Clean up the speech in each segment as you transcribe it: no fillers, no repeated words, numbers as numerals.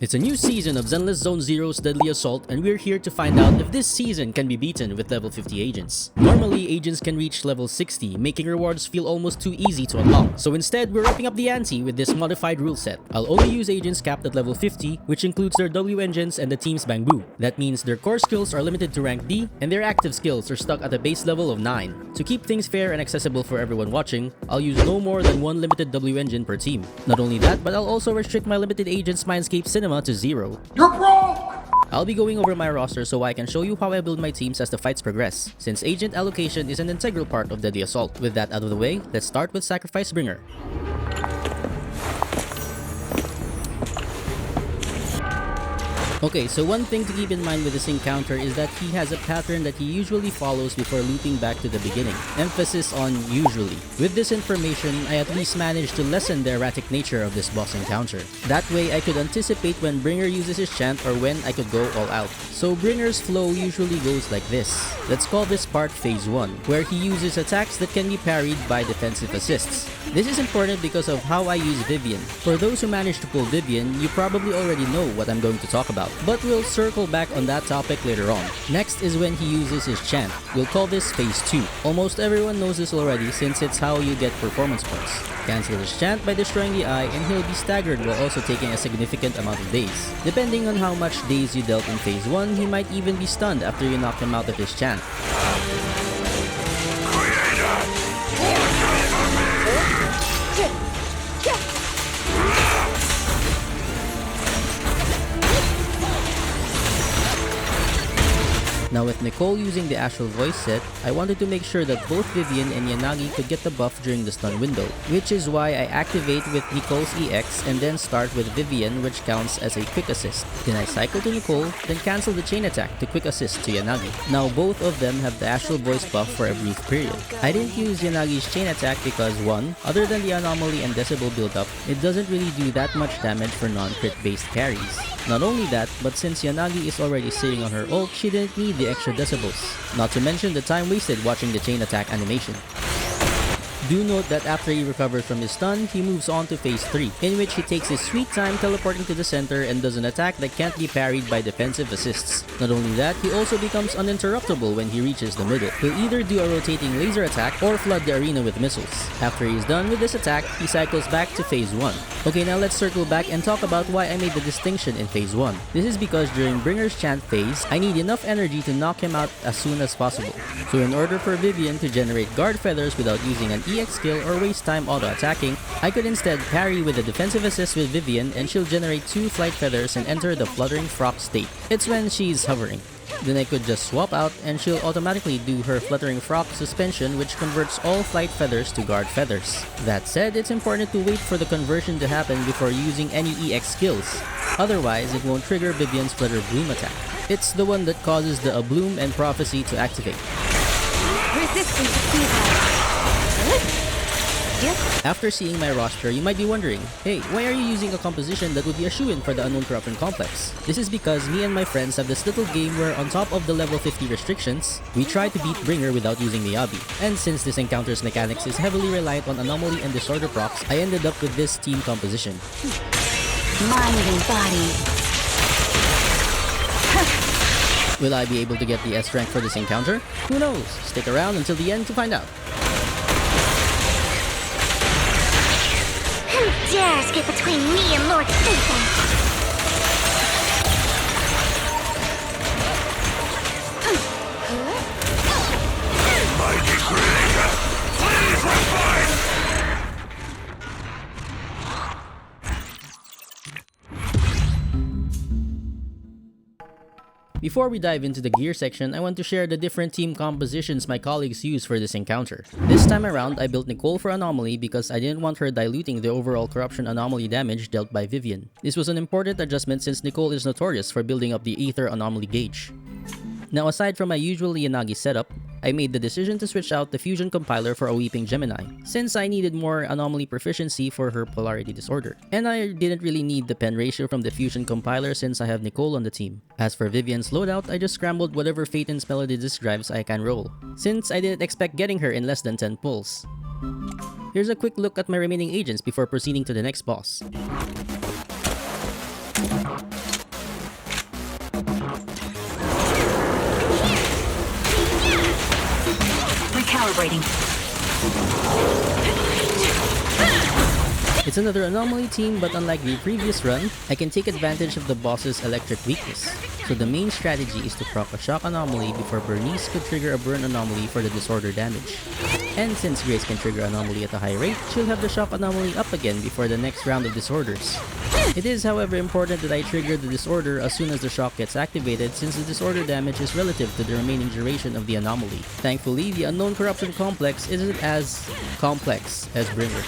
It's a new season of Zenless Zone Zero's Deadly Assault, and we're here to find out if this season can be beaten with level 50 agents. Normally, agents can reach level 60, making rewards feel almost too easy to unlock. So instead, we're upping up the ante with this modified rule set. I'll only use agents capped at level 50, which includes their W engines and the team's Bangbu. That means their core skills are limited to rank D, and their active skills are stuck at a base level of 9. To keep things fair and accessible for everyone watching, I'll use no more than one limited W engine per team. Not only that, but I'll also restrict my limited agents Mindscape Cinema to 0. You're broke! I'll be going over my roster so I can show you how I build my teams as the fights progress, since agent allocation is an integral part of Deadly Assault. With that out of the way, let's start with Sacrifice Bringer. Okay, so one thing to keep in mind with this encounter is that he has a pattern that he usually follows before looping back to the beginning. Emphasis on usually. With this information, I at least managed to lessen the erratic nature of this boss encounter. That way, I could anticipate when Bringer uses his chant or when I could go all out. So Bringer's flow usually goes like this. Let's call this part Phase 1, where he uses attacks that can be parried by defensive assists. This is important because of how I use Vivian. For those who managed to pull Vivian, you probably already know what I'm going to talk about, but we'll circle back on that topic later on. Next is when he uses his chant. We'll call this Phase 2. Almost everyone knows this already since it's how you get performance points. Cancel his chant by destroying the eye and he'll be staggered while also taking a significant amount of days. Depending on how much days you dealt in Phase 1, he might even be stunned after you knock him out of his chant. Now with Nicole using the Astral voice set, I wanted to make sure that both Vivian and Yanagi could get the buff during the stun window, which is why I activate with Nicole's EX and then start with Vivian, which counts as a quick assist. Then I cycle to Nicole, then cancel the chain attack to quick assist to Yanagi. Now both of them have the Astral voice buff for a brief period. I didn't use Yanagi's chain attack because 1, other than the anomaly and decibel buildup, it doesn't really do that much damage for non-crit based carries. Not only that, but since Yanagi is already sitting on her ult, she didn't need the extra decibels. Not to mention the time wasted watching the chain attack animation. Do note that after he recovers from his stun, he moves on to Phase 3, in which he takes his sweet time teleporting to the center and does an attack that can't be parried by defensive assists. Not only that, he also becomes uninterruptible when he reaches the middle. He'll either do a rotating laser attack or flood the arena with missiles. After he's done with this attack, he cycles back to Phase 1. Okay, now let's circle back and talk about why I made the distinction in Phase 1. This is because during Bringer's chant phase, I need enough energy to knock him out as soon as possible. So in order for Vivian to generate guard feathers without using an EX skill or waste time auto-attacking, I could instead parry with a defensive assist with Vivian and she'll generate 2 flight feathers and enter the fluttering frock state. It's when she's hovering. Then I could just swap out and she'll automatically do her fluttering frock suspension, which converts all flight feathers to guard feathers. That said, it's important to wait for the conversion to happen before using any EX skills. Otherwise, it won't trigger Vivian's Flutter Bloom attack. It's the one that causes the Bloom and Prophecy to activate. After seeing my roster, you might be wondering, hey, why are you using a composition that would be a shoo-in for the Unknown Corruption Complex? This is because me and my friends have this little game where on top of the level 50 restrictions, we try to beat Bringer without using Miyabi. And since this encounter's mechanics is heavily reliant on anomaly and disorder procs, I ended up with this team composition. Mind and body. Will I be able to get the S rank for this encounter? Who knows? Stick around until the end to find out. Who dares get between me and Lord Satan? Mighty creator, please refine! Before we dive into the gear section, I want to share the different team compositions my colleagues use for this encounter. This time around, I built Nicole for Anomaly because I didn't want her diluting the overall corruption anomaly damage dealt by Vivian. This was an important adjustment since Nicole is notorious for building up the Ether anomaly gauge. Now aside from my usual Yanagi setup, I made the decision to switch out the Fusion Compiler for a Weeping Gemini, since I needed more anomaly proficiency for her polarity disorder. And I didn't really need the pen ratio from the Fusion Compiler since I have Nicole on the team. As for Vivian's loadout, I just scrambled whatever Phaeton's Melody disk drives I can roll, since I didn't expect getting her in less than 10 pulls. Here's a quick look at my remaining agents before proceeding to the next boss. calibrating. It's another anomaly team, but unlike the previous run, I can take advantage of the boss's electric weakness. So the main strategy is to proc a shock anomaly before Bernice could trigger a burn anomaly for the disorder damage. And since Grace can trigger anomaly at a high rate, she'll have the shock anomaly up again before the next round of disorders. It is however important that I trigger the disorder as soon as the shock gets activated, since the disorder damage is relative to the remaining duration of the anomaly. Thankfully, the unknown corruption complex isn't as complex as Bringer.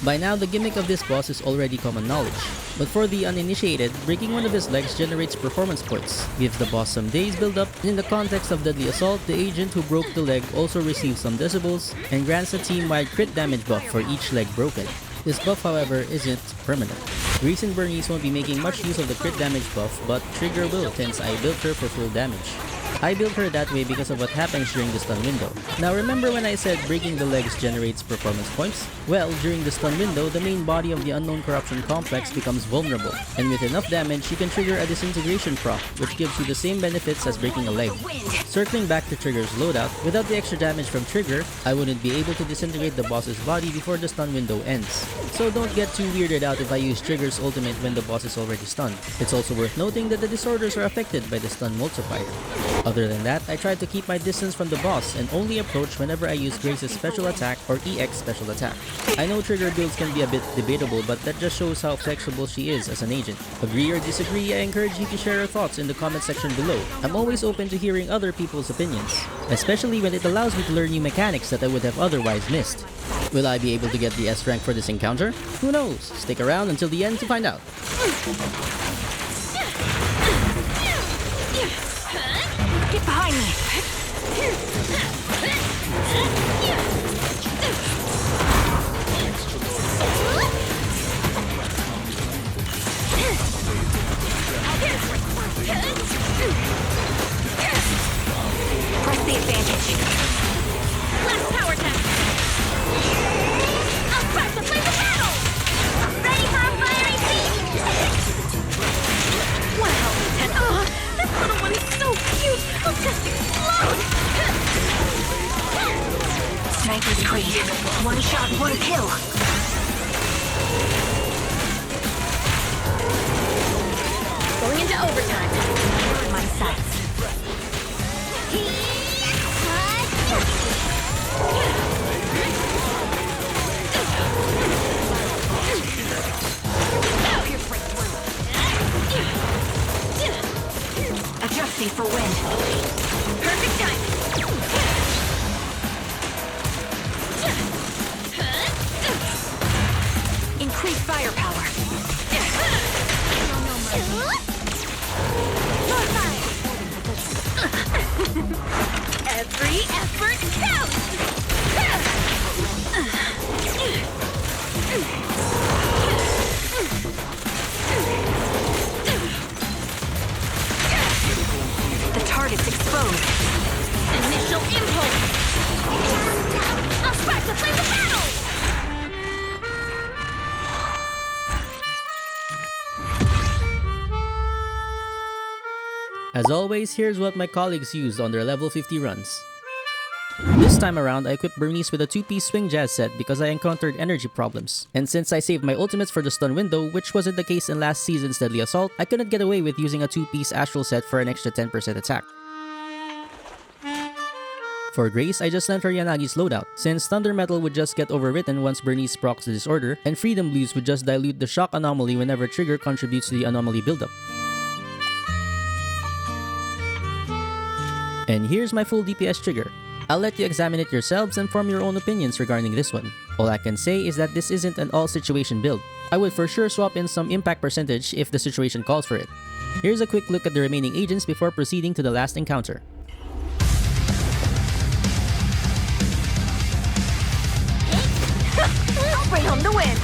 By now, the gimmick of this boss is already common knowledge. But for the uninitiated, breaking one of his legs generates performance points, gives the boss some days build up, and in the context of Deadly Assault, the agent who broke the leg also receives some decibels, and grants a team-wide crit damage buff for each leg broken. This buff, however, isn't permanent. Grace and Bernice won't be making much use of the crit damage buff, but Trigger will, since I built her for full damage. I built her that way because of what happens during the stun window. Now remember when I said breaking the legs generates performance points? Well, during the stun window, the main body of the unknown corruption complex becomes vulnerable, and with enough damage you can trigger a disintegration proc, which gives you the same benefits as breaking a leg. Circling back to Trigger's loadout, without the extra damage from Trigger, I wouldn't be able to disintegrate the boss's body before the stun window ends. So don't get too weirded out if I use Trigger's ultimate when the boss is already stunned. It's also worth noting that the disorders are affected by the stun multiplier. Other than that, I tried to keep my distance from the boss and only approach whenever I use Grace's special attack or EX special attack. I know Trigger builds can be a bit debatable, but that just shows how flexible she is as an agent. Agree or disagree, I encourage you to share your thoughts in the comment section below. I'm always open to hearing other people's opinions, especially when it allows me to learn new mechanics that I would have otherwise missed. Will I be able to get the S rank for this encounter? Who knows? Stick around until the end to find out. Get behind me! Press the advantage. Last power test! I'll start to play the battle! Ready for a fiery feast! Wow, Lieutenant! Oh, this little one is so cute! I'll just explode! Sniper's Creed. One shot, one kill. Going into overtime. My sights. Adjusting for wind. Perfect timing. Increase firepower. Every effort counts! The target's exposed. Initial impulse! I'll start to play the battle! As always, here's what my colleagues used on their level 50 runs. This time around, I equipped Bernice with a 2-piece swing jazz set because I encountered energy problems. And since I saved my ultimates for the stun window, which wasn't the case in last season's Deadly Assault, I couldn't get away with using a 2-piece Astral set for an extra 10% attack. For Grace, I just lent her Yanagi's loadout, since Thunder Metal would just get overwritten once Bernice procs the disorder, and Freedom Blues would just dilute the shock anomaly whenever Trigger contributes to the anomaly buildup. And here's my full DPS trigger. I'll let you examine it yourselves and form your own opinions regarding this one. All I can say is that this isn't an all-situation build. I would for sure swap in some impact percentage if the situation calls for it. Here's a quick look at the remaining agents before proceeding to the last encounter. I'll bring home the win.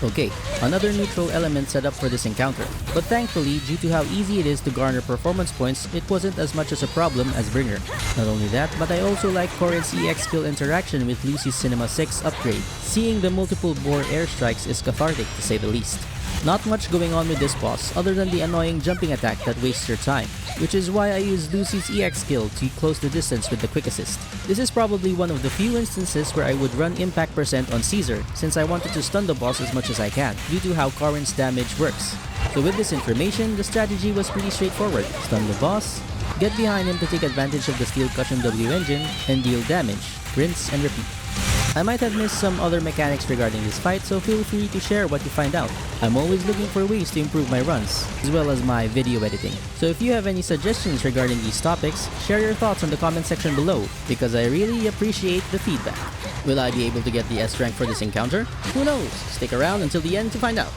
Okay, another neutral element set up for this encounter, but thankfully, due to how easy it is to garner performance points, it wasn't as much as a problem as Bringer. Not only that, but I also like Corin's EX skill interaction with Lucy's Cinema 6 upgrade. Seeing the multiple Boar airstrikes is cathartic to say the least. Not much going on with this boss other than the annoying jumping attack that wastes your time, which is why I use Lucy's EX skill to close the distance with the quick assist. This is probably one of the few instances where I would run impact percent on Caesar since I wanted to stun the boss as much as I can due to how Corrin's damage works. So with this information, the strategy was pretty straightforward. Stun the boss, get behind him to take advantage of the steel cushion W engine, and deal damage, rinse and repeat. I might have missed some other mechanics regarding this fight, so feel free to share what you find out. I'm always looking for ways to improve my runs, as well as my video editing. So if you have any suggestions regarding these topics, share your thoughts in the comment section below, because I really appreciate the feedback. Will I be able to get the S rank for this encounter? Who knows? Stick around until the end to find out.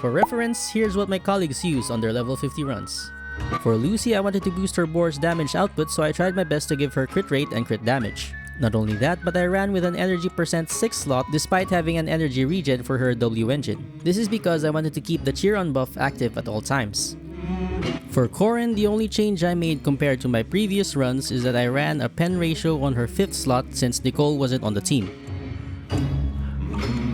For reference, here's what my colleagues use on their level 50 runs. For Lucy, I wanted to boost her boar's damage output, so I tried my best to give her crit rate and crit damage. Not only that, but I ran with an energy percent 6 slot despite having an energy regen for her W engine. This is because I wanted to keep the cheer on buff active at all times. For Corrin, the only change I made compared to my previous runs is that I ran a pen ratio on her 5th slot since Nicole wasn't on the team.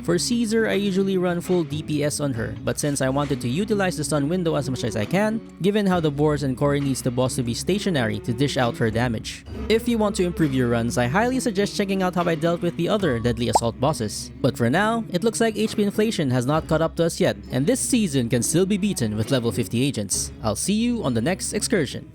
For Caesar, I usually run full DPS on her, but since I wanted to utilize the stun window as much as I can, given how the boars and Corrin needs the boss to be stationary to dish out her damage. If you want to improve your runs, I highly suggest checking out how I dealt with the other deadly assault bosses. But for now, it looks like HP inflation has not caught up to us yet, and this season can still be beaten with level 50 agents. I'll see you on the next excursion.